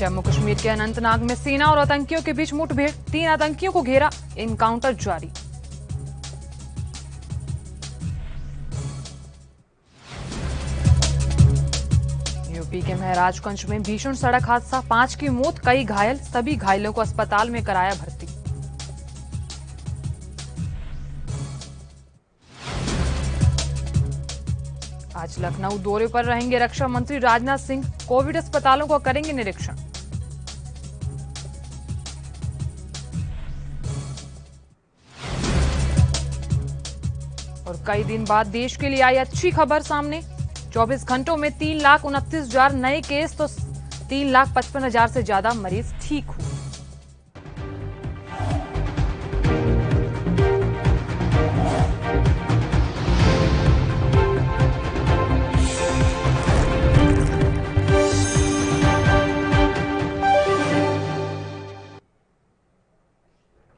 जम्मू कश्मीर के अनंतनाग में सेना और आतंकियों के बीच मुठभेड़, 3 आतंकियों को घेरा, एनकाउंटर जारी। यूपी के महराजगंज में भीषण सड़क हादसा, 5 की मौत, कई घायल, सभी घायलों को अस्पताल में कराया भर्ती। आज लखनऊ दौरे पर रहेंगे रक्षा मंत्री राजनाथ सिंह, कोविड अस्पतालों का करेंगे निरीक्षण। और कई दिन बाद देश के लिए आई अच्छी खबर सामने, 24 घंटों में 3,29,000 नए केस तो 3,55,000 से ज्यादा मरीज ठीक हुए।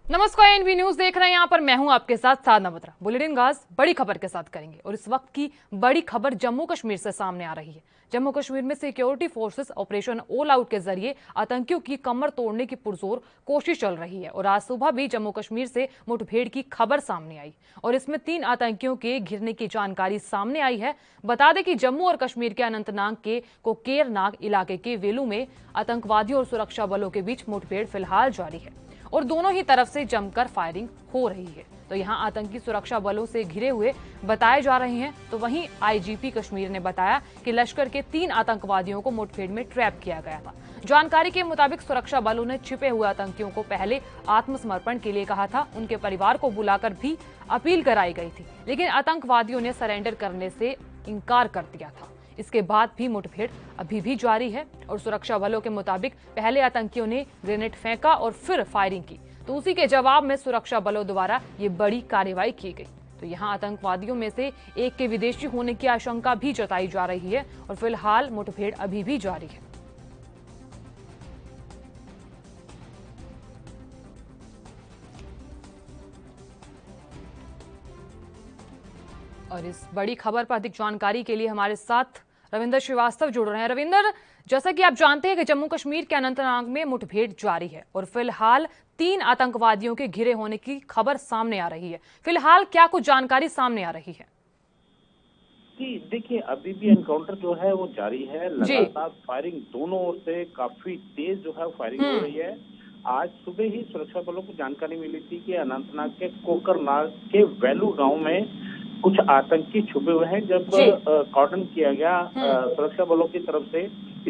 नमस्कार, एनबी न्यूज देख रहे हैं। यहां पर मैं हूं आपके साथ साधना बत्रा। बुलेटिन गाज बड़ी खबर के साथ करेंगे और इस वक्त की बड़ी खबर जम्मू कश्मीर से सामने आ रही है। जम्मू कश्मीर में security forces operation all out के जरिए आतंकियों की कमर तोड़ने की पुरजोर कोशिश चल रही है और आज सुबह भी जम्मू कश्मीर से मुठभेड़ की खबर सामने आई और इसमें 3 आतंकियों के घिरने की जानकारी सामने आई है। बता दें कि जम्मू और कश्मीर के अनंतनाग के कोकेरनाग इलाके के वेलू में आतंकवादियों और सुरक्षा बलों के बीच मुठभेड़ फिलहाल जारी है और दोनों ही तरफ से जमकर फायरिंग हो रही है। तो यहां आतंकी सुरक्षा बलों से घिरे हुए बताए जा रहे हैं। तो वहीं आईजीपी कश्मीर ने बताया कि लश्कर के 3 आतंकवादियों को मुठभेड़ में ट्रैप किया गया था। जानकारी के मुताबिक सुरक्षा बलों ने छिपे हुए आतंकियों को पहले आत्मसमर्पण के लिए कहा था, उनके परिवार को बुलाकर भी अपील कराई गई थी, लेकिन आतंकवादियों ने सरेंडर करने से इनकार कर दिया था। इसके बाद भी मुठभेड़ अभी भी जारी है और सुरक्षा बलों के मुताबिक पहले आतंकियों ने ग्रेनेड फेंका और फिर फायरिंग की, तो उसी के जवाब में सुरक्षा बलों द्वारा ये बड़ी कार्रवाई की गई। तो यहां आतंकवादियों में से एक के विदेशी होने की आशंका भी जताई जा रही है और फिलहाल मुठभेड़ अभी भी जारी है। और इस बड़ी खबर पर अधिक जानकारी के लिए हमारे साथ रविंदर श्रीवास्तव जुड़ रहे हैं। रविंदर, जैसा कि आप जानते हैं कि जम्मू कश्मीर के अनंतनाग में मुठभेड़ जारी है और फिलहाल 3 आतंकवादियों के घिरे होने की खबर सामने आ रही है। फिलहाल क्या कुछ जानकारी सामने आ रही है? जी देखिए, अभी भी एनकाउंटर जो है वो जारी है। लगातार फायरिंग दोनों ओर से काफी तेज जो है फायरिंग हो रही है। आज सुबह ही सुरक्षा बलों को जानकारी मिली थी कि अनंतनाग के कोकरनाग के वेलू गांव में कुछ आतंकी छुपे हुए हैं। जब कॉर्डन किया गया सुरक्षा बलों की तरफ से,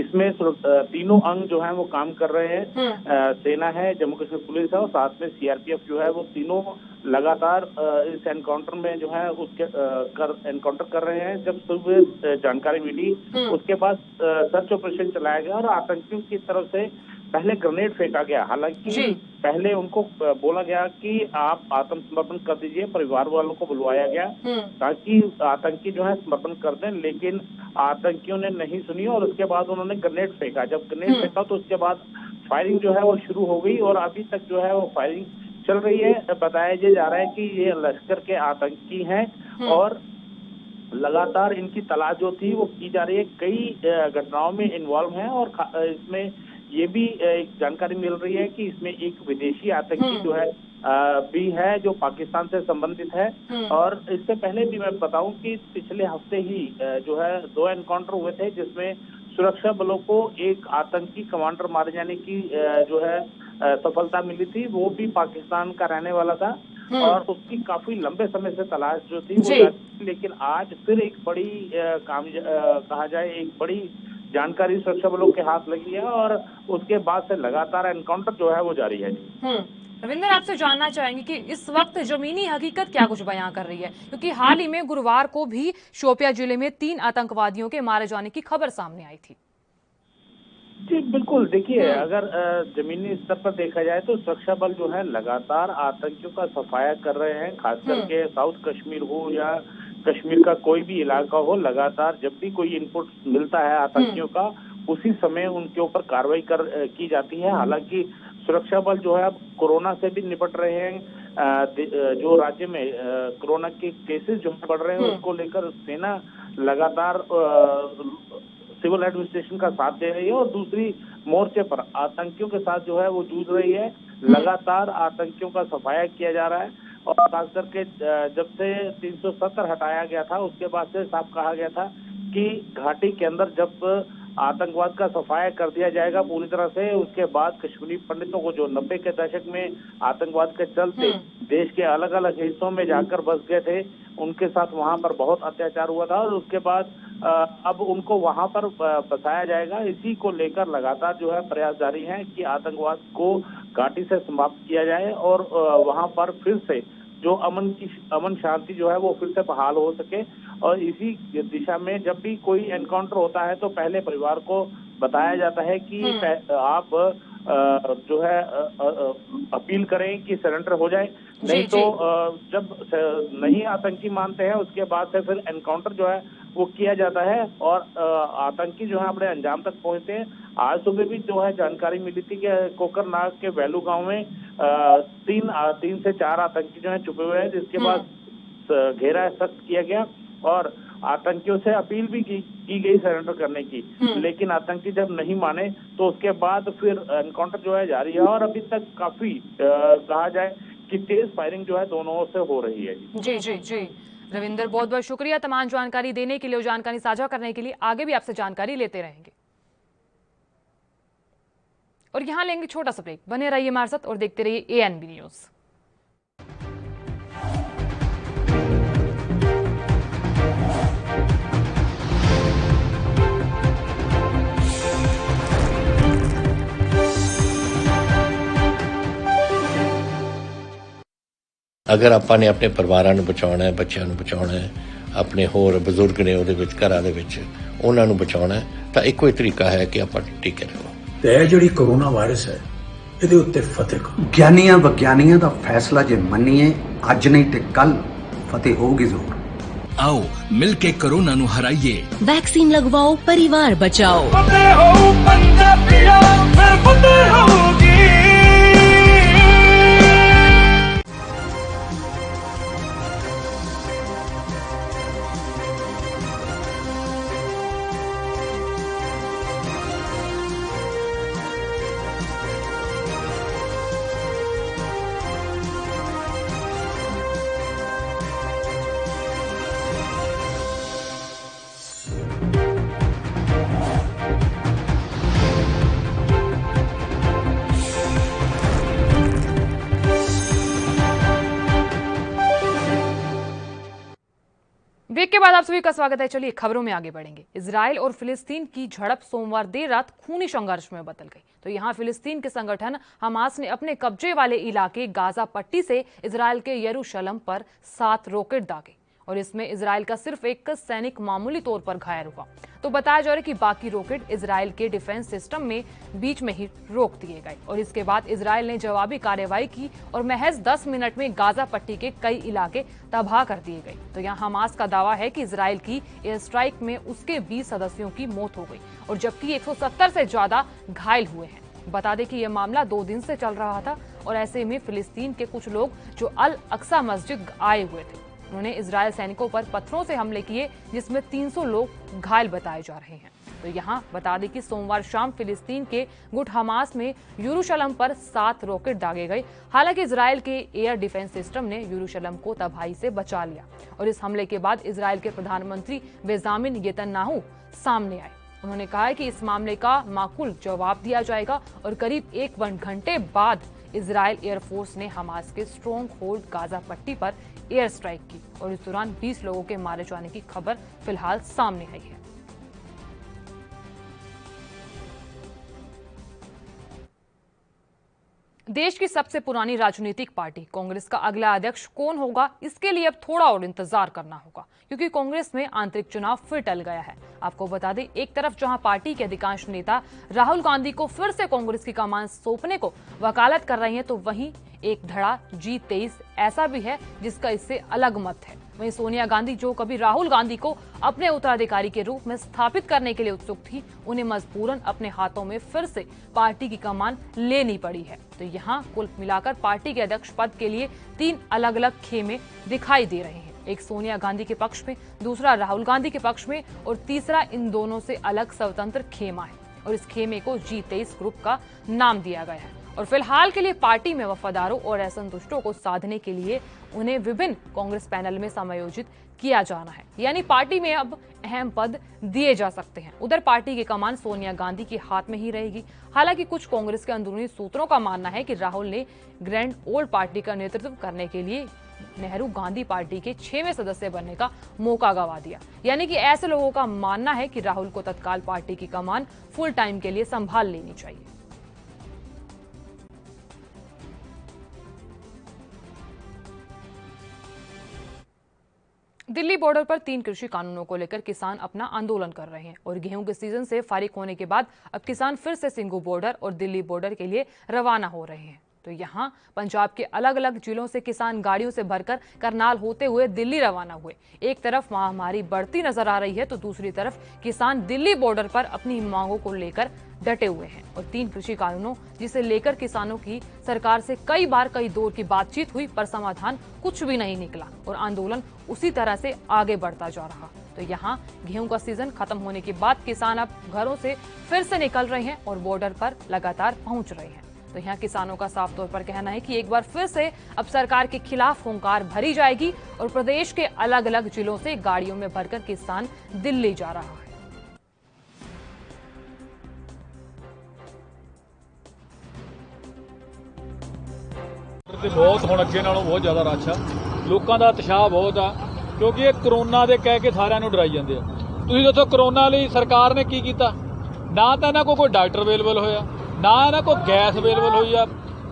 इसमें तीनों अंग जो है वो काम कर रहे हैं। सेना है, जम्मू कश्मीर पुलिस है और साथ में सीआरपीएफ जो है, वो तीनों लगातार इस एनकाउंटर में जो है उसके एनकाउंटर कर रहे हैं। जब सुबह जानकारी मिली, उसके बाद सर्च ऑपरेशन चलाया गया और आतंकियों की तरफ से पहले ग्रेनेड फेंका गया। हालांकि पहले उनको बोला गया कि आप आत्मसमर्पण कर दीजिए, परिवार वालों को बुलवाया गया ताकि आतंकी जो है समर्पण कर दें, लेकिन आतंकियों ने नहीं सुनी और उसके बाद उन्होंने ग्रेनेड फेंका। जब ग्रेनेड फेंका तो उसके बाद फायरिंग जो है वो शुरू हो गई और अभी तक जो है वो फायरिंग चल रही है। बताया जा रहा है कि ये लश्कर के आतंकी हैं और लगातार इनकी तलाश जो थी वो की जा रही है। कई घटनाओं में इन्वॉल्व हैं और इसमें ये भी जानकारी मिल रही है कि इसमें एक विदेशी आतंकी जो है भी है, जो पाकिस्तान से संबंधित है। और इससे पहले भी मैं बताऊं कि पिछले हफ्ते ही जो है 2 एनकाउंटर हुए थे, जिसमें सुरक्षा बलों को एक आतंकी कमांडर मारे जाने की जो है सफलता मिली थी। वो भी पाकिस्तान का रहने वाला था और उसकी काफी लंबे समय से तलाश जो थी वो, लेकिन आज फिर एक बड़ी कहा जाए एक बड़ी जानकारी सुरक्षा बलों के हाथ लगी है और उसके बाद से लगातार एनकाउंटर जो है वो जारी है। रविंदर, आपसे जानना चाहेंगे कि इस वक्त जमीनी हकीकत क्या कुछ बयां कर रही है, क्योंकि हाल ही में गुरुवार को भी शोपियां जिले में 3 आतंकवादियों के मारे जाने की खबर सामने आई थी। जी बिल्कुल, देखिए अगर जमीनी स्तर पर देखा जाए तो सुरक्षा बल जो है लगातार आतंकियों का सफाया कर रहे हैं। खास करके साउथ कश्मीर हो या कश्मीर का कोई भी इलाका हो, लगातार जब भी कोई इनपुट मिलता है आतंकियों का, उसी समय उनके ऊपर कार्रवाई की जाती है। हालांकि सुरक्षा बल जो है अब कोरोना से भी निपट रहे हैं। जो राज्य में कोरोना के केसेस जो बढ़ रहे हैं उसको लेकर सेना लगातार सिविल एडमिनिस्ट्रेशन का साथ दे रही है और दूसरी मोर्चे पर आतंकियों के साथ जो है वो जूझ रही है। लगातार आतंकियों का सफाया किया जा रहा है और खास करके जब से 370 हटाया गया था उसके बाद से साफ कहा गया था कि घाटी के अंदर जब आतंकवाद का सफाया कर दिया जाएगा पूरी तरह से, उसके बाद कश्मीरी पंडितों को जो 90 के दशक में आतंकवाद के चलते देश के अलग अलग हिस्सों में जाकर बस गए थे, उनके साथ वहां पर बहुत अत्याचार हुआ था और उसके बाद अब उनको वहां पर बसाया जाएगा। इसी को लेकर लगातार जो है प्रयास जारी है कि आतंकवाद को घाटी से समाप्त किया जाए और वहां पर फिर से जो अमन शांति जो है वो फिर से बहाल हो सके। और इसी दिशा में जब भी कोई एनकाउंटर होता है तो पहले परिवार को बताया जाता है कि आप जो है अपील करें कि सरेंडर हो जाए, नहीं तो जब नहीं आतंकी मानते हैं उसके बाद से फिर एनकाउंटर जो है वो किया जाता है और आतंकी जो है अपने अंजाम तक पहुंचते हैं। आज सुबह भी जो है जानकारी मिली थी कि कोकरनाग के वैलू गांव में 3 से 4 आतंकी जो है छुपे हुए हैं, जिसके बाद घेरा सख्त किया गया और आतंकियों से अपील भी की गई सरेंडर करने की, लेकिन आतंकी जब नहीं माने तो उसके बाद फिर एनकाउंटर जो है जारी है और अभी तक काफी कहा जाए कि तेज फायरिंग जो है दोनों ओर से हो रही है। जी जी जी रविंदर, बहुत बहुत शुक्रिया तमाम जानकारी देने के लिए और जानकारी साझा करने के लिए। आगे भी आपसे जानकारी लेते रहेंगे और यहाँ लेंगे छोटा सा ब्रेक। बने रहिए हमारे साथ और देखते रहिए ANB न्यूज। ਅਗਰ ਆਪਾਂ ਨੇ ਆਪਣੇ ਪਰਿਵਾਰਾਂ ਨੂੰ ਬਚਾਉਣਾ ਹੈ, ਬੱਚਿਆਂ ਨੂੰ ਬਚਾਉਣਾ ਹੈ, ਆਪਣੇ ਹੋਰ ਬਜ਼ੁਰਗ ਨੇ ਉਹਦੇ ਵਿੱਚ ਘਰਾਂ ਦੇ ਵਿੱਚ ਉਹਨਾਂ ਨੂੰ ਬਚਾਉਣਾ ਹੈ ਤਾਂ ਇੱਕੋ ਹੀ ਤਰੀਕਾ ਹੈ ਕਿ ਆਪਾਂ ਟੀਕੇ ਲਗਾਓ। ਤੇ ਇਹ ਜਿਹੜੀ ਕੋਰੋਨਾ ਵਾਇਰਸ ਹੈ ਇਹਦੇ ਉੱਤੇ ਫਤਿਹ ਕਰੋ। ਗਿਆਨੀਆਂ ਵਿਗਿਆਨੀਆਂ ਦਾ ਫੈਸਲਾ ਜੇ ਮੰਨੀਏ ਅੱਜ ਨਹੀਂ ਤੇ ਕੱਲ ਫਤਿਹ ਹੋਊਗੀ ਜ਼ਰੂਰ। आओ मिलके कोरोना नु हराइए। वैक्सीन लगवाओ, परिवार बचाओ। फतेह हो पंजाबिया, फिर फतेह होगी। ब्रेक के बाद आप सभी का स्वागत है। चलिए खबरों में आगे बढ़ेंगे। इजराइल और फिलिस्तीन की झड़प सोमवार देर रात खूनी संघर्ष में बदल गई। तो यहाँ फिलिस्तीन के संगठन हमास ने अपने कब्जे वाले इलाके गाजा पट्टी से इजराइल के यरूशलेम पर 7 रॉकेट दागे और इसमें इजराइल का सिर्फ एक सैनिक मामूली तौर पर घायल हुआ। तो बताया जा रहा है कि बाकी रॉकेट इजराइल के डिफेंस सिस्टम में बीच में ही रोक दिए गए और इसके बाद इजराइल ने जवाबी कार्रवाई की और महज 10 मिनट में गाजा पट्टी के कई इलाके तबाह कर दिए गए। तो यहाँ हमास का दावा है कि इजराइल की एयर स्ट्राइक में उसके 20 सदस्यों की मौत हो गई और जबकि 170 से ज्यादा घायल हुए हैं। बता दें कि यह मामला 2 दिन से चल रहा था और ऐसे में फिलिस्तीन के कुछ लोग जो अल अक्सा मस्जिद आए हुए थे, उन्होंने इजरायल सैनिकों पर पत्थरों से हमले किए जिसमें 300 लोग घायल बताए जा रहे हैं। तो यहाँ बता दें कि सोमवार शाम फिलिस्तीन के गुट हमास में यरूशलेम पर 7 रॉकेट दागे गए। हालांकि इजरायल के एयर डिफेंस सिस्टम ने यरूशलेम को तबाही से बचा लिया और इस हमले के बाद इजरायल के प्रधानमंत्री बेंजामिन नेतन्याहू सामने आए। उन्होंने कहा है कि इस मामले का माकूल जवाब दिया जाएगा और करीब 1 घंटे बाद इजरायल एयरफोर्स ने हमास के स्ट्रॉन्ग होल्ड गाजा पट्टी पर एयर स्ट्राइक की और इस दौरान 20 लोगों के मारे जाने की खबर फिलहाल सामने आई है। देश की सबसे पुरानी राजनीतिक पार्टी कांग्रेस का अगला अध्यक्ष कौन होगा, इसके लिए अब थोड़ा और इंतजार करना होगा क्योंकि कांग्रेस में आंतरिक चुनाव फिर टल गया है। आपको बता दें, एक तरफ जहां पार्टी के अधिकांश नेता राहुल गांधी को फिर से कांग्रेस की कमान सौंपने को वकालत कर रहे हैं, तो वहीं एक धड़ा G23 ऐसा भी है जिसका इससे अलग मत है। वहीं सोनिया गांधी, जो कभी राहुल गांधी को अपने उत्तराधिकारी के रूप में स्थापित करने के लिए उत्सुक थी, उन्हें मजबूरन अपने हाथों में फिर से पार्टी की कमान लेनी पड़ी है। तो यहाँ कुल मिलाकर पार्टी के अध्यक्ष पद के लिए 3 अलग अलग खेमे दिखाई दे रहे हैं। एक सोनिया गांधी के पक्ष में, दूसरा राहुल गांधी के पक्ष में और तीसरा इन दोनों से अलग स्वतंत्र खेमा है। और इस खेमे को G23 ग्रुप का नाम दिया गया है। और फिलहाल के लिए पार्टी में वफादारों और असंतुष्टों को साधने के लिए उन्हें विभिन्न कांग्रेस पैनल में समायोजित किया जाना है, यानी पार्टी में अब अहम पद दिए जा सकते हैं। उधर पार्टी की कमान सोनिया गांधी के हाथ में ही रहेगी। हालांकि कुछ कांग्रेस के अंदरूनी सूत्रों का मानना है कि राहुल ने ग्रैंड ओल्ड पार्टी का नेतृत्व करने के लिए नेहरू गांधी पार्टी के 6वें सदस्य बनने का मौका गंवा दिया, यानी कि ऐसे लोगों का मानना है कि राहुल को तत्काल पार्टी की कमान फुल टाइम के लिए संभाल लेनी चाहिए। दिल्ली बॉर्डर पर 3 कृषि कानूनों को लेकर किसान अपना आंदोलन कर रहे हैं और गेहूं के सीजन से फारिग होने के बाद अब किसान फिर से सिंघू बॉर्डर और दिल्ली बॉर्डर के लिए रवाना हो रहे हैं। तो यहां पंजाब के अलग अलग जिलों से किसान गाड़ियों से भरकर करनाल होते हुए दिल्ली रवाना हुए। एक तरफ महामारी बढ़ती नजर आ रही है तो दूसरी तरफ किसान दिल्ली बॉर्डर पर अपनी मांगों को लेकर डटे हुए हैं और 3 कृषि कानूनों जिसे लेकर किसानों की सरकार से कई बार कई दौर की बातचीत हुई पर समाधान कुछ भी नहीं निकला और आंदोलन उसी तरह से आगे बढ़ता जा रहा। तो यहाँ गेहूं का सीजन खत्म होने के बाद किसान अब घरों से फिर से निकल रहे हैं और बॉर्डर पर लगातार पहुंच रहे हैं। तो यहाँ किसानों का साफ तौर पर कहना है कि एक बार फिर से अब सरकार के खिलाफ हुंकार भरी जाएगी और प्रदेश के अलग अलग जिलों से गाड़ियों में भरकर किसान दिल्ली जा रहा है। बहुत ਹੁਣ ਅੱਗੇ ਨਾਲੋਂ ਬਹੁਤ ਜ਼ਿਆਦਾ ਰਸ਼ ਆ, ਲੋਕਾਂ ਦਾ ਉਤਸ਼ਾਹ ਬਹੁਤ ਆ ਕਿਉਂਕਿ ਇਹ ਕਰੋਨਾ ਦੇ ਕਹਿ ਕੇ ਸਾਰਿਆਂ ਨੂੰ ਡਰਾਈ ਜਾਂਦੇ ਆ। ਤੁਸੀਂ ਦੱਸੋ ਕਰੋਨਾ ਲਈ ਸਰਕਾਰ ਨੇ ਕੀ ਕੀਤਾ? ਨਾ ਤਾਂ ਇਹਨਾਂ ਕੋਲ ਕੋਈ ਡਾਕਟਰ ਅਵੇਲੇਬਲ ਹੋਇਆ, ਨਾ ਇਹਨਾਂ ਕੋਲ ਗੈਸ ਅਵੇਲੇਬਲ ਹੋਈ ਆ,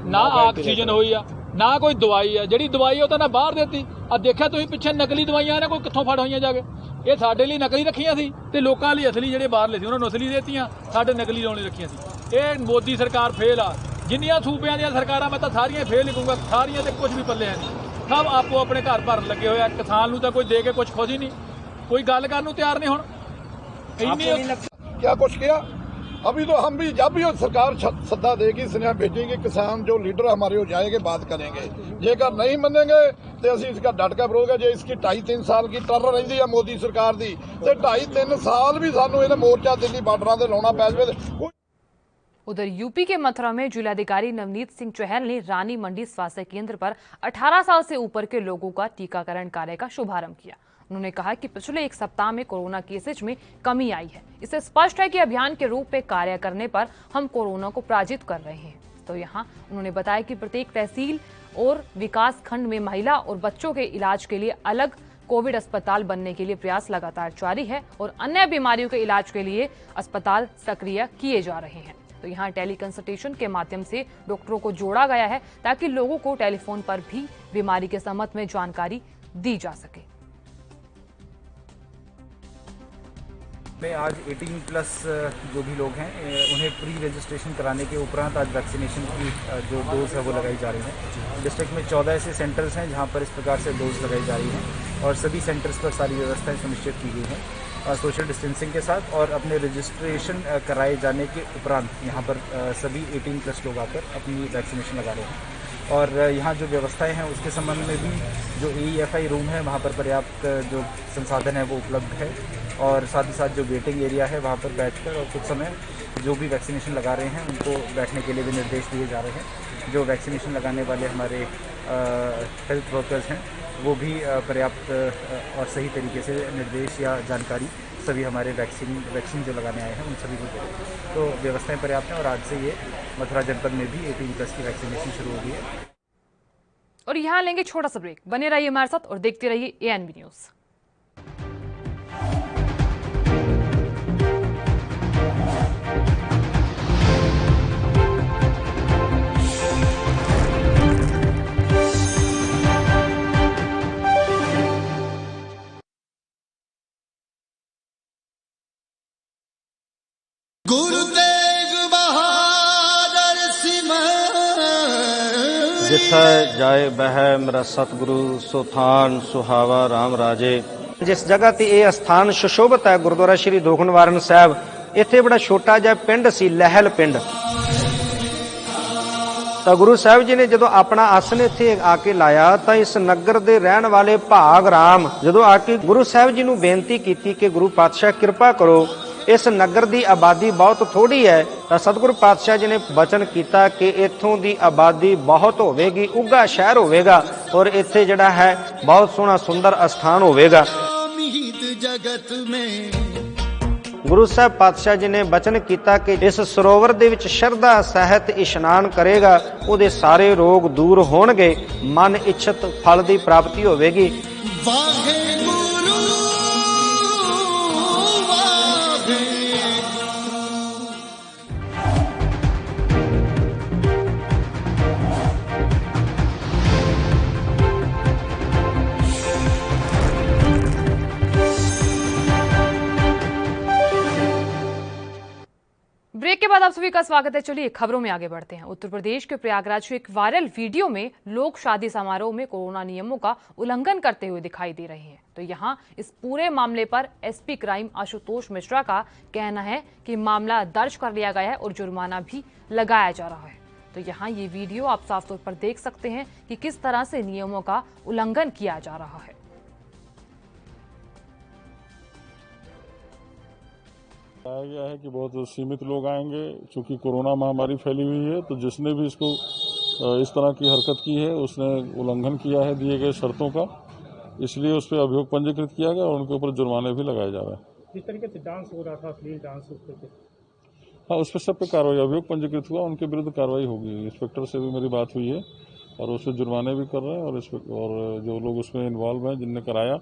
ਨਾ ਆਕਸੀਜਨ ਹੋਈ ਆ, ਨਾ ਕੋਈ ਦਵਾਈ ਆ। ਜਿਹੜੀ ਦਵਾਈ ਉਹ ਤਾਂ ਨਾ ਬਾਹਰ ਦੇਤੀ। ਆ ਦੇਖਿਆ ਤੁਸੀਂ ਪਿੱਛੇ ਨਕਲੀ ਦਵਾਈਆਂ ਇਹਨਾਂ ਕੋਲ ਕਿੱਥੋਂ ਫੜ ਹੋਈਆਂ ਜਾ ਕੇ। ਇਹ ਸਾਡੇ ਲਈ ਨਕਲੀ ਰੱਖੀਆਂ ਸੀ ਤੇ ਲੋਕਾਂ ਲਈ ਅਸਲੀ ਜਿਹੜੇ ਬਾਹਰਲੇ ਸੀ ਉਹਨਾਂ ਨੂੰ ਅਸਲੀ ਦੇਤੀਆਂ, ਸਾਡੇ ਨਕਲੀ ਲਾਉਣ ਲਈ ਰੱਖੀਆਂ ਸੀ। ਇਹ ਮੋਦੀ ਸਰਕਾਰ ਫੇਲ ਆ। जिन्नियां सूबे दी सरकारां मैं तो सारियां फेल ही कहूँगा, सारियां ते कुछ भी पल्ले है नहीं। सब आपो अपने घर भरन लगे हुए। किसान नूं तां कोई दे के कुछ खुश ही नहीं, कोई गल करन नूं तैयार नहीं। हुण क्या कुछ किया अभी तो हम भी जब भी सरकार सद्दा देगी, स्नेहा भेजेंगे, किसान जो लीडर हमारे हो जाएंगे, बात करेंगे। जेकर नहीं मानेंगे तो असं इसका डट का विरोध है। जो इसकी 2.5-3 साल की टर रही है मोदी सरकार की, तो 2.5-3 साल भी सानू इहदा मोर्चा दिल्ली बार्डर से लाना पै जाए। उधर यूपी के मथुरा में जिलाधिकारी नवनीत सिंह चहल ने रानी मंडी स्वास्थ्य केंद्र पर 18 साल से ऊपर के लोगों का टीकाकरण कार्य का शुभारंभ किया। उन्होंने कहा कि पिछले 1 सप्ताह में कोरोना केसेज में कमी आई है। इससे स्पष्ट है कि अभियान के रूप में कार्य करने पर हम कोरोना को पराजित कर रहे हैं। तो यहाँ उन्होंने बताया कि प्रत्येक तहसील और विकास खंड में महिला और बच्चों के इलाज के लिए अलग कोविड अस्पताल बनने के लिए प्रयास लगातार जारी है और अन्य बीमारियों के इलाज के लिए अस्पताल सक्रिय किए जा रहे हैं। तो यहाँ टेली कंसल्टेशन के माध्यम से डॉक्टरों को जोड़ा गया है ताकि लोगों को टेलीफोन पर भी बीमारी के संबंध में जानकारी दी जा सके। में आज 18+ जो भी लोग हैं उन्हें प्री रजिस्ट्रेशन कराने के उपरांत आज वैक्सीनेशन की जो डोज है वो लगाई जा रही है। डिस्ट्रिक्ट में 14 ऐसे सेंटर्स हैं जहां पर इस प्रकार से डोज लगाई जा रही हैं और सभी सेंटर्स पर सारी व्यवस्थाएं सुनिश्चित की गई हैं सोशल डिस्टेंसिंग के साथ। और अपने रजिस्ट्रेशन कराए जाने के उपरांत यहाँ पर सभी 18+ लोग आकर अपनी वैक्सीनेशन लगा रहे हैं। और यहाँ जो व्यवस्थाएं हैं उसके संबंध में भी जो AEFI रूम है वहाँ पर पर्याप्त जो संसाधन है वो उपलब्ध है और साथ ही साथ जो वेटिंग एरिया है वहाँ पर बैठकर और कुछ समय जो भी वैक्सीनेशन लगा रहे हैं उनको बैठने के लिए भी निर्देश दिए जा रहे हैं। जो वैक्सीनेशन लगाने वाले हमारे हेल्थ वर्कर्स हैं वो भी पर्याप्त और सही तरीके से निर्देश या जानकारी सभी हमारे वैक्सीन जो लगाने आए हैं उन सभी को दें। तो व्यवस्थाएं पर्याप्त हैं और आज से ये मथुरा जनपद में भी 18+ की वैक्सीनेशन शुरू हो गई है। और यहाँ लेंगे छोटा सा ब्रेक, बने रहिए हमारे साथ और देखते रहिए ANB न्यूज़। गुरु तेग बहादुर सिंह जिथे जाए बह मेरा सतगुरु सुथान सुहावा राम राजे। जिस जगह ते यह स्थान सुशोभित है गुरुद्वारा श्री दोखनवाਰਨ साहब, इत्थे बड़ा छोटा जिहा पिंड सी लहल पिंड। तो गुरु साहब जी ने जो अपना आसन इत्थे आके लाया तो इस नगर दे रहन वाले भाग राम जो आके गुरु साहब जी नूं बेनती की कि गुरु पातशाह कृपा करो इस नगर की आबादी बहुत थोड़ी है तो सतगुरु पातशाह जी ने वचन किया कि इत्थों की आबादी बहुत होगी, उगा शहर होगा और इत्थे जिहड़ा है बहुत सोहना सुंदर अस्थान होगा। जगत में गुरु साहब पातशाह जी ने वचन किया कि इस सरोवर दे विच शरधा सहित इशनान करेगा, उहदे सारे रोग दूर होणगे, मन इच्छित फल की प्राप्ति होगी। ब्रेक के बाद आप सभी का स्वागत है। चलिए खबरों में आगे बढ़ते हैं। उत्तर प्रदेश के प्रयागराज के एक वायरल वीडियो में लोग शादी समारोह में कोरोना नियमों का उल्लंघन करते हुए दिखाई दे रहे हैं। तो यहाँ इस पूरे मामले पर एसपी क्राइम आशुतोष मिश्रा का कहना है कि मामला दर्ज कर लिया गया है और जुर्माना भी लगाया जा रहा है। तो यहाँ ये वीडियो आप साफ तौर पर देख सकते हैं कि किस तरह से नियमों का उल्लंघन किया जा रहा है। बताया गया है कि बहुत सीमित लोग आएंगे, चूंकि कोरोना महामारी फैली हुई है, तो जिसने भी इसको इस तरह की हरकत की है उसने उल्लंघन किया है दिए गए शर्तों का, इसलिए उस पर अभियोग पंजीकृत किया गया और उनके ऊपर जुर्माने भी लगाए जा रहे हैं। जिस तरीके से डांस हो रहा था, अश्लील डांस, हाँ, उस पर सब पे कार्रवाई, अभियोग पंजीकृत हुआ, उनके विरुद्ध कार्रवाई होगी। इंस्पेक्टर से भी मेरी बात हुई है और उससे जुर्माने भी कर रहे हैं और जो लोग उसमें इन्वॉल्व हैं जिनने कराया।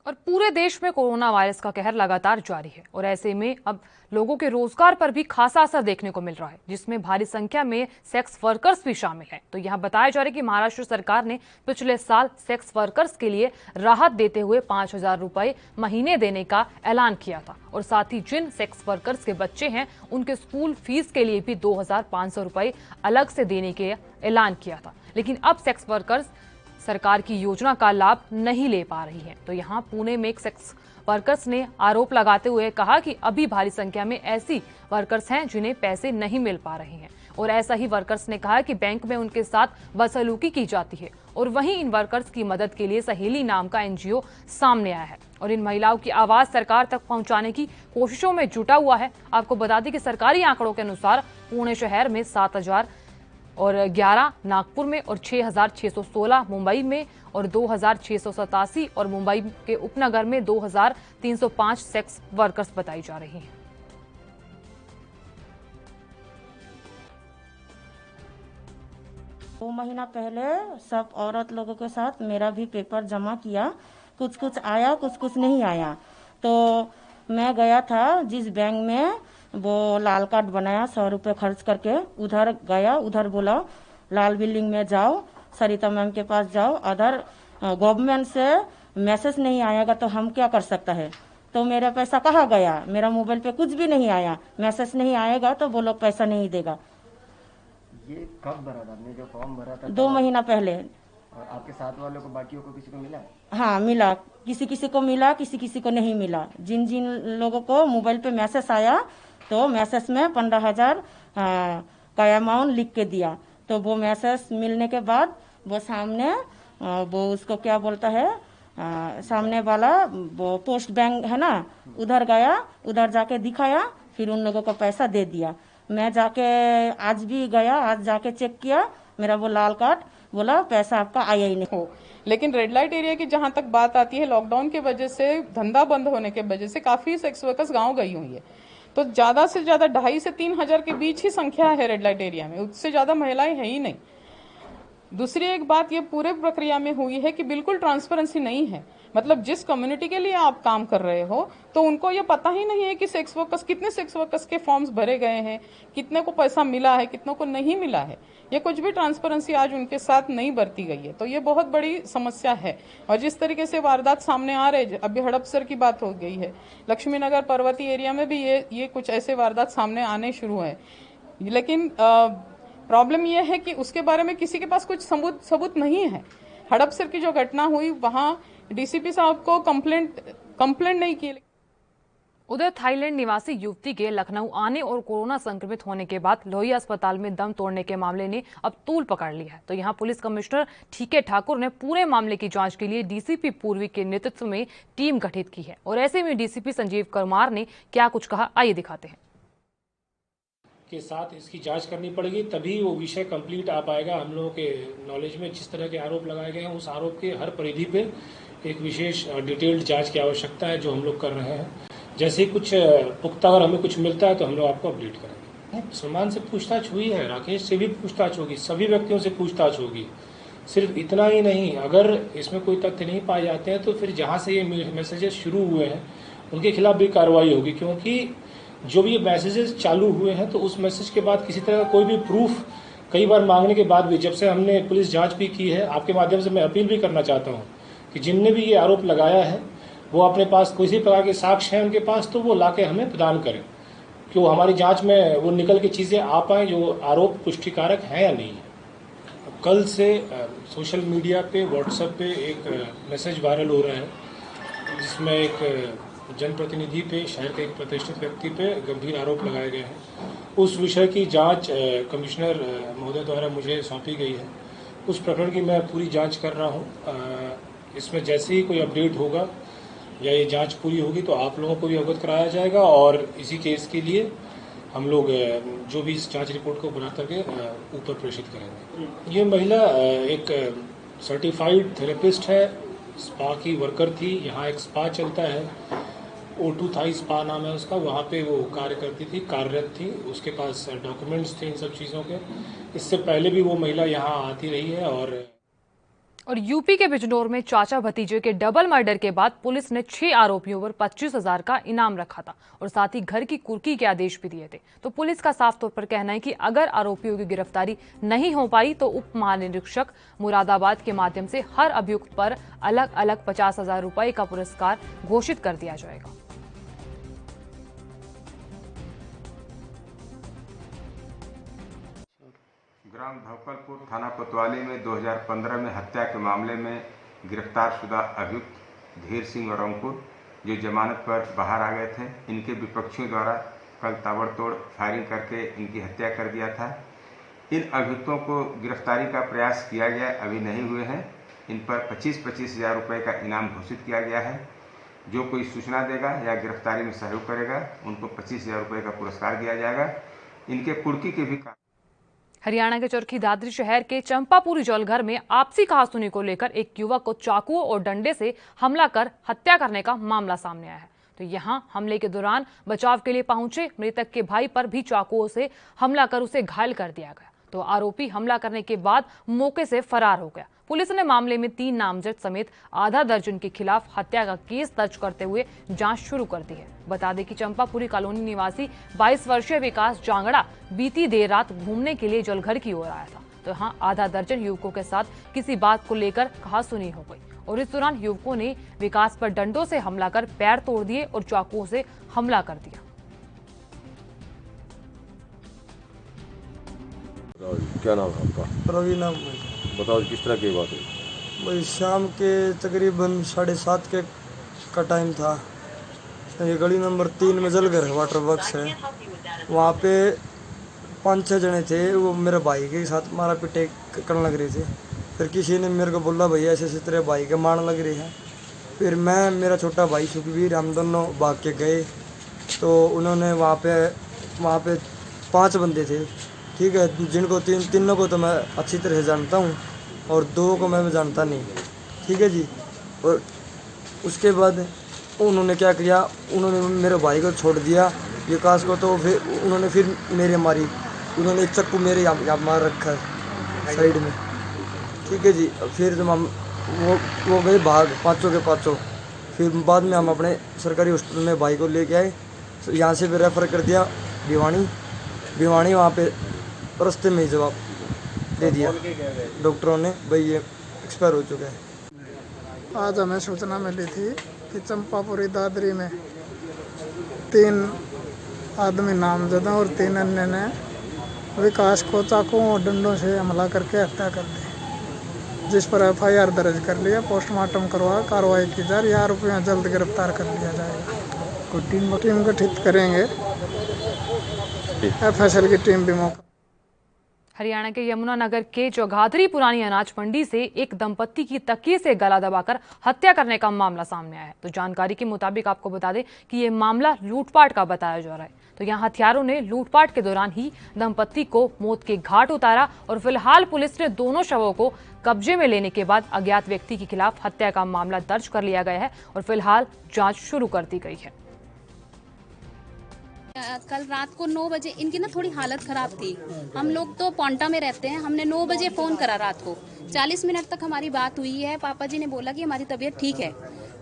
और पूरे देश में कोरोना वायरस का कहर लगातार जारी है और ऐसे में अब लोगों के रोजगार पर भी खासा असर देखने को मिल रहा है, जिसमें भारी संख्या में सेक्स वर्कर्स भी शामिल हैं। तो यहाँ बताया जा रहा है कि महाराष्ट्र सरकार ने पिछले साल सेक्स वर्कर्स के लिए राहत देते हुए 5,000 रुपए महीने देने का ऐलान किया था और साथ ही जिन सेक्स वर्कर्स के बच्चे हैं उनके स्कूल फीस के लिए भी 2,500 रुपए अलग से देने के ऐलान किया था। लेकिन अब सेक्स वर्कर्स सरकार की योजना का लाभ नहीं ले पा रही है। तो यहाँ पुणे में एक सेक्स वर्कर्स ने आरोप लगाते हुए कहा कि अभी भारी संख्या में ऐसी वर्कर्स हैं जिन्हें पैसे नहीं मिल पा रहे हैं और ऐसा ही वर्कर्स ने कहा कि बैंक में उनके साथ वसूली की जाती है और वहीं इन वर्कर्स की मदद के लिए सहेली नाम का एनजीओ सामने आया है और इन महिलाओं की आवाज सरकार तक पहुंचाने की कोशिशों में जुटा हुआ है। आपको बता दें कि सरकारी आंकड़ों के अनुसार पुणे शहर में 7,000 और 11 नागपुर में और 6,616 मुंबई में और 2,687 और मुंबई के उपनगर में 2,305 सेक्स वर्कर्स बताई जा रही हैं। दो महीना पहले सब औरत लोगों के साथ मेरा भी पेपर जमा किया, कुछ कुछ आया, कुछ कुछ नहीं आया। तो मैं गया था जिस बैंक में वो लाल कार्ड बनाया 100 रुपये खर्च करके, उधर गया, उधर बोला लाल बिल्डिंग में जाओ, सरिता मैम के पास जाओ, अदर गवर्नमेंट से मैसेज नहीं आएगा तो हम क्या कर सकता है। तो मेरा पैसा कहाँ गया, मेरा मोबाइल पे कुछ भी नहीं आया, मैसेज नहीं आएगा तो वो लोग पैसा नहीं देगा। ये कब भरा था आपने जो फॉर्म भरा था? 2 महीना पहले। और आपके साथ वालों को, बाकियों को किसी को मिला? हाँ मिला, किसी किसी को मिला, किसी किसी को नहीं मिला। जिन जिन लोगों को मोबाइल पे मैसेज आया तो मैसेज में 15,000 का अमाउंट लिख के दिया। तो वो मैसेज मिलने के बाद वो सामने वो उसको क्या बोलता है, सामने वाला वो पोस्ट बैंक है ना, उधर गया, उधर जाके दिखाया, फिर उन लोगों को पैसा दे दिया। मैं जाके आज भी गया, आज जाके चेक किया, मेरा वो लाल कार्ड, बोला पैसा आपका आया ही नहीं हो। लेकिन रेड लाइट एरिया की जहां तक बात आती है, लॉकडाउन की वजह से, धंधा बंद होने की वजह से काफी सेक्स वर्कर्स गांव गई हुई है। तो ज्यादा से ज्यादा 2,500 से 3,000 के बीच ही संख्या है रेड लाइट एरिया में, उससे ज्यादा महिलाएं है ही नहीं। दूसरी एक बात ये पूरे प्रक्रिया में हुई है कि बिल्कुल ट्रांसपेरेंसी नहीं है। मतलब जिस कम्युनिटी के लिए आप काम कर रहे हो तो उनको ये पता ही नहीं है कि सेक्स वर्कर्स, कितने सेक्स वर्कर्स के फॉर्म्स भरे गए हैं, कितने को पैसा मिला है, कितनों को नहीं मिला है। ये कुछ भी ट्रांसपेरेंसी आज उनके साथ नहीं बरती गई है। तो ये बहुत बड़ी समस्या है। और जिस तरीके से वारदात सामने आ रहे, अभी हड़पसर की बात हो गई है, लक्ष्मी नगर पर्वतीय एरिया में भी ये कुछ ऐसे वारदात सामने आने शुरू है। लेकिन प्रॉब्लम यह है कि उसके बारे में किसी के पास कुछ सबूत नहीं है। हड़पसर की जो घटना हुई वहां डीसीपी साहब को कंप्लेंट नहीं की। उधर थाईलैंड निवासी युवती के लखनऊ आने और कोरोना संक्रमित होने के बाद लोहिया अस्पताल में दम तोड़ने के मामले ने अब तूल पकड़ लिया है। तो यहां पुलिस कमिश्नर ठीके ठाकुर ने पूरे मामले की जांच के लिए डीसीपी पूर्वी के नेतृत्व में टीम गठित की है। और ऐसे में डीसीपी संजीव कुमार ने क्या कुछ कहा, आइए दिखाते हैं। के साथ इसकी जांच करनी पड़ेगी, तभी वो विषय कंप्लीट आ पाएगा। हम लोगों के नॉलेज में जिस तरह के आरोप लगाए गए हैं, उस आरोप के हर परिधि पे एक विशेष डिटेल्ड जांच की आवश्यकता है, जो हम लोग कर रहे हैं। जैसे ही कुछ पुख्ता अगर हमें कुछ मिलता है तो हम लोग आपको अपडेट करेंगे। सलमान से पूछताछ हुई है, राकेश से भी पूछताछ होगी, सभी व्यक्तियों से पूछताछ होगी। सिर्फ इतना ही नहीं, अगर इसमें कोई तथ्य नहीं पाए जाते हैं तो फिर जहाँ से ये मैसेजेस शुरू हुए हैं उनके खिलाफ भी कार्रवाई होगी, क्योंकि जो भी ये मैसेजेस चालू हुए हैं तो उस मैसेज के बाद किसी तरह का कोई भी प्रूफ कई बार मांगने के बाद भी, जब से हमने पुलिस जांच भी की है, आपके माध्यम से मैं अपील भी करना चाहता हूं कि जिनने भी ये आरोप लगाया है वो अपने पास किसी प्रकार के साक्ष्य हैं उनके पास तो वो लाके हमें प्रदान करें, क्यों हमारी जांच में वो निकल के चीज़ें आ पाएँ जो आरोप पुष्टिकारक हैं या नहीं है। कल से सोशल मीडिया पे, व्हाट्सएप पे एक मैसेज वायरल हो रहा है जिसमें एक जनप्रतिनिधि पे, शहर के एक प्रतिष्ठित व्यक्ति पे गंभीर आरोप लगाए गए हैं। उस विषय की जांच कमिश्नर महोदय द्वारा मुझे सौंपी गई है। उस प्रकरण की मैं पूरी जांच कर रहा हूं। इसमें जैसे ही कोई अपडेट होगा या ये जांच पूरी होगी तो आप लोगों को भी अवगत कराया जाएगा और इसी केस के लिए हम लोग जो भी इस जांच रिपोर्ट को बना करके ऊपर प्रेषित करेंगे। ये महिला एक सर्टिफाइड थेरेपिस्ट है, स्पा की वर्कर थी। यहाँ एक स्पा चलता है, O2 थाई स्पा नाम है उसका, वहाँ पे वो कार्य करती थी, कार्यरत थी। उसके पास डॉक्यूमेंट्स थे इन सब चीज़ों के। इससे पहले भी वो महिला यहाँ आती रही है। और यूपी के बिजनौर में चाचा भतीजे के डबल मर्डर के बाद पुलिस ने 6 आरोपियों पर 25,000 का इनाम रखा था और साथ ही घर की कुर्की के आदेश भी दिए थे। तो पुलिस का साफ तौर पर कहना है कि अगर आरोपियों की गिरफ्तारी नहीं हो पाई तो उप महानिरीक्षक मुरादाबाद के माध्यम से हर अभियुक्त पर अलग अलग 50,000 रुपए का पुरस्कार घोषित कर दिया जाएगा। ग्राम भवकलपुर थाना कोतवाली में 2015 में हत्या के मामले में गिरफ्तार शुदा अभियुक्त धीर सिंह और अंकुर, जो जमानत पर बाहर आ गए थे, इनके विपक्षियों द्वारा कल ताबड़तोड़ फायरिंग करके इनकी हत्या कर दिया था। इन अभियुक्तों को गिरफ्तारी का प्रयास किया गया, अभी नहीं हुए हैं। इन पर 25-25 हज़ार रुपये का इनाम घोषित किया गया है। जो कोई सूचना देगा या गिरफ्तारी में सहयोग करेगा उनको 25,000 रुपये का पुरस्कार दिया जाएगा। इनके कुर्की के भी। हरियाणा के चरखी दादरी शहर के चंपापुरी जौलघर में आपसी कहासुनी को लेकर एक युवक को चाकुओं और डंडे से हमला कर हत्या करने का मामला सामने आया है। तो यहां हमले के दौरान बचाव के लिए पहुंचे मृतक के भाई पर भी चाकुओं से हमला कर उसे घायल कर दिया गया। तो आरोपी हमला करने के बाद मौके से फरार हो गया। पुलिस ने मामले में 3 नामजद समेत आधा दर्जन के खिलाफ हत्या का केस दर्ज करते हुए जांच शुरू कर दी है। बता दें कि चंपापुरी कॉलोनी निवासी 22 वर्षीय विकास जांगड़ा बीती देर रात घूमने के लिए जौलघर की ओर आया था। तो यहाँ आधा दर्जन युवकों के साथ किसी बात को लेकर कहासुनी हो गई और इस दौरान युवकों ने विकास पर डंडों से हमला कर पैर तोड़ दिए और चाकुओं से हमला कर दिया। क्या नाम है आपका? रवि नाम। बताओ किस तरह की बात है? भाई शाम के तकरीबन 7:30 का टाइम था। ये गली नंबर 3 में जलघर वाटर वर्क्स है, वहाँ पे 5-6 जने थे। वो मेरे भाई के साथ मारा पीटे करने लग रहे थे। फिर किसी ने मेरे को बोला भैया ऐसे तेरे भाई के मारने लग रहे हैं। फिर मैं, मेरा छोटा भाई सुखवीर, हम दोनों भाग के गए। तो उन्होंने वहाँ पे 5 बंदे थे, ठीक है, जिनको तीनों को तो मैं अच्छी तरह से जानता हूँ और 2 को मैं जानता नहीं, ठीक है जी। और उसके बाद उन्होंने क्या किया, उन्होंने मेरे भाई को छोड़ दिया विकास को। तो फिर उन्होंने मेरे मारी, उन्होंने एक चक्कू मेरे यहाँ मार रखा है साइड में, ठीक है जी। फिर जब हम वो गए भाग, 5 के 5। फिर बाद में हम अपने सरकारी हॉस्पिटल में भाई को लेके आए। यहाँ से भी रेफ़र कर दिया भिवानी। वहाँ पे रास्ते में ही जवाब दे दिया डॉक्टरों ने, भाई ये एक्सपायर हो चुका है। आज हमें सूचना मिली थी कि चंपापुरी दादरी में 3 आदमी नामजद और 3 अन्य ने विकास को चाकुओं और डंडों से हमला करके हत्या कर दी, जिस पर FIR दर्ज कर लिया। पोस्टमार्टम करवा कार्रवाई की जा रही है। आरोपियों जल्द गिरफ्तार कर लिया जाएगा। को टीम गठित करेंगे, FSL की टीम भी मौका। हरियाणा के यमुनानगर के चौघादरी पुरानी अनाज मंडी से एक दंपत्ति की तकिए से गला दबाकर हत्या करने का मामला सामने आया है। तो जानकारी के मुताबिक आपको बता दें कि ये मामला लूटपाट का बताया जा रहा है। तो यहाँ हत्यारों ने लूटपाट के दौरान ही दंपत्ति को मौत के घाट उतारा और फिलहाल पुलिस ने दोनों शवों को कब्जे में लेने के बाद अज्ञात व्यक्ति के खिलाफ हत्या का मामला दर्ज कर लिया गया है और फिलहाल जाँच शुरू कर दी गई है। कल रात को 9 बजे इनकी ना थोड़ी हालत खराब थी। हम लोग तो पोंटा में रहते हैं, हमने 9 बजे फोन करा रात को। 40 मिनट तक हमारी बात हुई है। पापा जी ने बोला कि हमारी तबीयत ठीक है।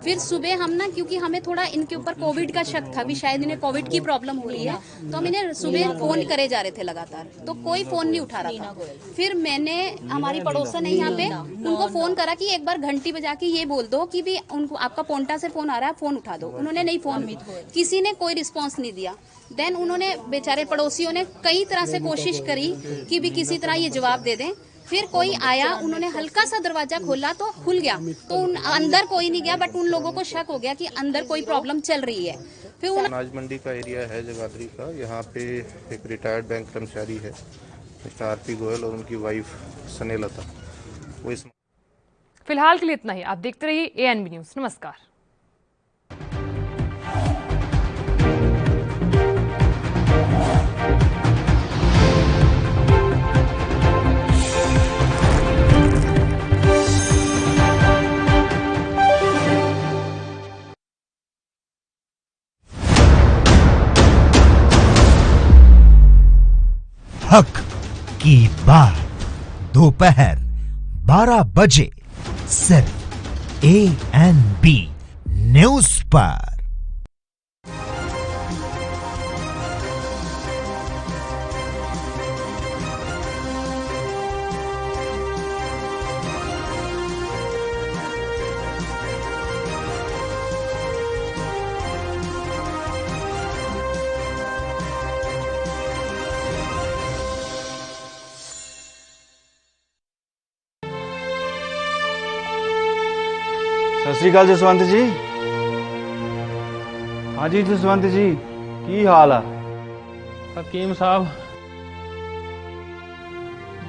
फिर सुबह हम ना, क्योंकि हमें थोड़ा इनके ऊपर कोविड का शक था, भी शायद इन्हें कोविड की प्रॉब्लम हुई है, तो हम इन्हें सुबह फोन करे जा रहे थे लगातार, तो कोई फोन नहीं उठा रहा था। फिर मैंने, हमारी पड़ोसन है यहाँ पे, उनको फोन करा कि एक बार घंटी बजा के ये बोल दो कि भी उनको आपका पोंटा से फोन आ रहा है, फोन उठा दो। उन्होंने नहीं फोन, किसी ने कोई रिस्पॉन्स नहीं दिया। देन उन्होंने, बेचारे पड़ोसियों ने कई तरह से कोशिश करी कि भी किसी तरह ये जवाब दे दें। फिर कोई आया, उन्होंने हल्का सा दरवाजा खोला तो खुल गया, तो अंदर कोई नहीं गया, बट उन लोगों को शक हो गया कि अंदर कोई प्रॉब्लम चल रही है। फिर अनाज मंडी का एरिया है जगाधरी का। यहाँ पे एक रिटायर्ड बैंक कर्मचारी है मिस्टर आरपी गोयल और उनकी वाइफ स्नेहलता। वो इस फिलहाल के लिए इतना ही। आप देखते रहिए ANB न्यूज। नमस्कार। हक की बात दोपहर 12 बजे सिर्फ ANB न्यूज पर। सत श्री अकाल जसवंत जी। हाँ जी जसवंत जी, की हाल है? हकीम साहब,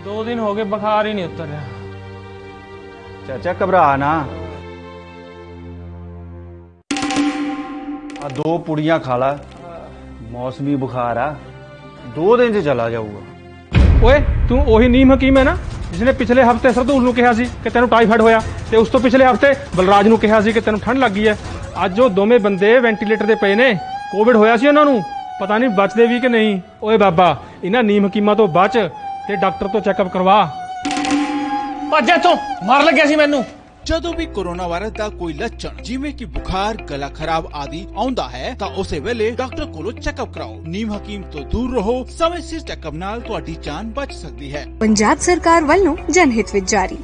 2 दिन हो गए, बुखार ही नहीं उतर रहा। चाचा घबरा ना, 2 पुड़ियां खा ला, मौसमी बुखार आ, 2 दिन से चला जाऊगा। ओए तू ओही नीम हकीम है ना जिसने पिछले हफ्ते सरदूल ਨੂੰ ਕਿਹਾ ਸੀ ਕਿ ਤੈਨੂੰ ਟਾਈਫਾਇਡ ਹੋਇਆ, ਤੇ ਉਸ ਤੋਂ ਪਿਛਲੇ ਹਫ਼ਤੇ ਬਲਰਾਜ ਨੂੰ ਕਿਹਾ ਸੀ ਕਿ ਤੈਨੂੰ ਠੰਡ ਲੱਗੀ ਹੈ। ਅੱਜ ਉਹ ਦੋਵੇਂ ਬੰਦੇ ਵੈਂਟੀਲੇਟਰ ਤੇ ਪਏ ਨੇ। ਕੋਵਿਡ ਹੋਇਆ ਸੀ ਉਹਨਾਂ ਨੂੰ, ਪਤਾ ਨਹੀਂ ਬਚਦੇ ਵੀ ਕਿ ਨਹੀਂ। ਓਏ ਬਾਬਾ, ਇਹਨਾਂ ਨੀਮ ਹਕੀਮਾਂ ਤੋਂ ਬਚ ਤੇ ਡਾਕਟਰ ਤੋਂ ਚੈੱਕਅਪ ਕਰਵਾ। ਭੱਜ ਇੱਥੋਂ, ਮਾਰ ਲੱਗਿਆ ਸੀ ਮੈਨੂੰ। ਜਦੋਂ ਵੀ ਕੋਰੋਨਾ ਵਾਇਰਸ ਦਾ ਕੋਈ ਲੱਛਣ ਜਿਵੇਂ ਕਿ ਬੁਖਾਰ, ਗਲਾ ਖਰਾਬ ਆਦि ਆਉਂਦਾ ਹੈ ਤਾਂ ਉਸੇ ਵੇਲੇ ਡਾਕਟਰ ਕੋਲੋਂ ਚੈੱਕਅਪ ਕਰਾਓ। ਨੀਮ ਹਕੀਮ ਤੋਂ ਦੂਰ ਰਹੋ। ਸਮੇਂ ਸਿਰ ਚੈੱਕਅਪ ਨਾਲ ਤੁਹਾਡੀ ਜਾਨ ਬਚ ਸਕਦੀ ਹੈ। पंजाब सरकार वालों जनहित विच जारी।